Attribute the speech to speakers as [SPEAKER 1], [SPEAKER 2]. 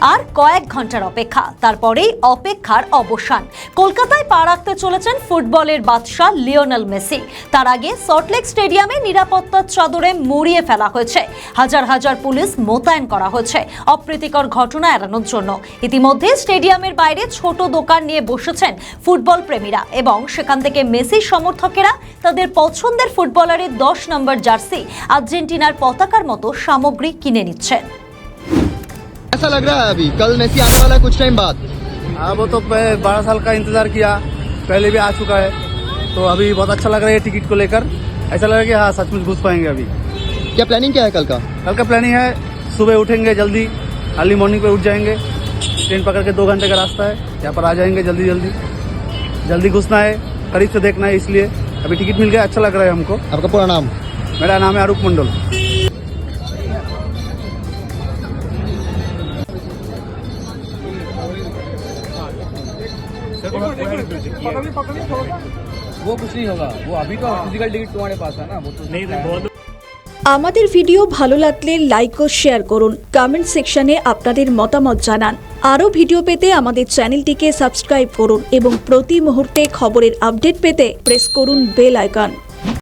[SPEAKER 1] আর কয়েক ঘন্টার অপেক্ষা, তারপরেই অপেক্ষার অবসান। কলকাতায় পা রাখতে চলেছেন ফুটবলের বাদশা লিওনেল মেসি। তার আগে সল্টলেক স্টেডিয়ামে নিরাপত্তার চাদরে মুড়িয়ে ফেলা হয়েছে, হাজার হাজার পুলিশ মোতায়েন করা হয়েছে অপ্রীতিকর ঘটনা এড়ানোর জন্য। ইতিমধ্যে স্টেডিয়ামের বাইরে ছোট দোকান নিয়ে বসেছেন ফুটবল প্রেমীরা এবং সেখান থেকে মেসির সমর্থকেরা তাদের পছন্দের ফুটবলারের 10 নম্বর জার্সি, আর্জেন্টিনার পতাকার মতো সামগ্রী কিনে নিচ্ছেন।
[SPEAKER 2] ऐसा लग रहा है अभी कल मेसी आने वाला है कुछ टाइम बाद?
[SPEAKER 3] हाँ, वो तो 12 साल का इंतजार किया, पहले भी आ चुका है, तो अभी बहुत अच्छा लग रहा है टिकट को लेकर। ऐसा लग रहा है कि हाँ सचमुच घुस पाएंगे। अभी
[SPEAKER 2] क्या प्लानिंग क्या है कल का?
[SPEAKER 3] कल का प्लानिंग है सुबह उठेंगे जल्दी, अर्ली मॉर्निंग पे उठ जाएंगे, ट्रेन पकड़ के 2 घंटे का रास्ता है, यहाँ पर आ जाएंगे जल्दी घुसना है, करीब से देखना है, इसलिए अभी टिकट मिल गया, अच्छा लग रहा है हमको।
[SPEAKER 2] आपका पूरा नाम?
[SPEAKER 3] मेरा नाम है आरूप मंडल।
[SPEAKER 4] वो कुछ नहीं होगा, वो अभी तो फिजिकल टिकट तुम्हारे पास है ना, वो तो नहीं बहुत।
[SPEAKER 5] আমাদের ভিডিও ভালো লাগলে লাইক ও শেয়ার করুন, কমেন্ট সেকশনে আপনাদের মতামত জানান। আরও ভিডিও পেতে আমাদের চ্যানেলটিকে সাবস্ক্রাইব করুন এবং প্রতি মুহূর্তে খবরের আপডেট পেতে প্রেস করুন বেল আইকন।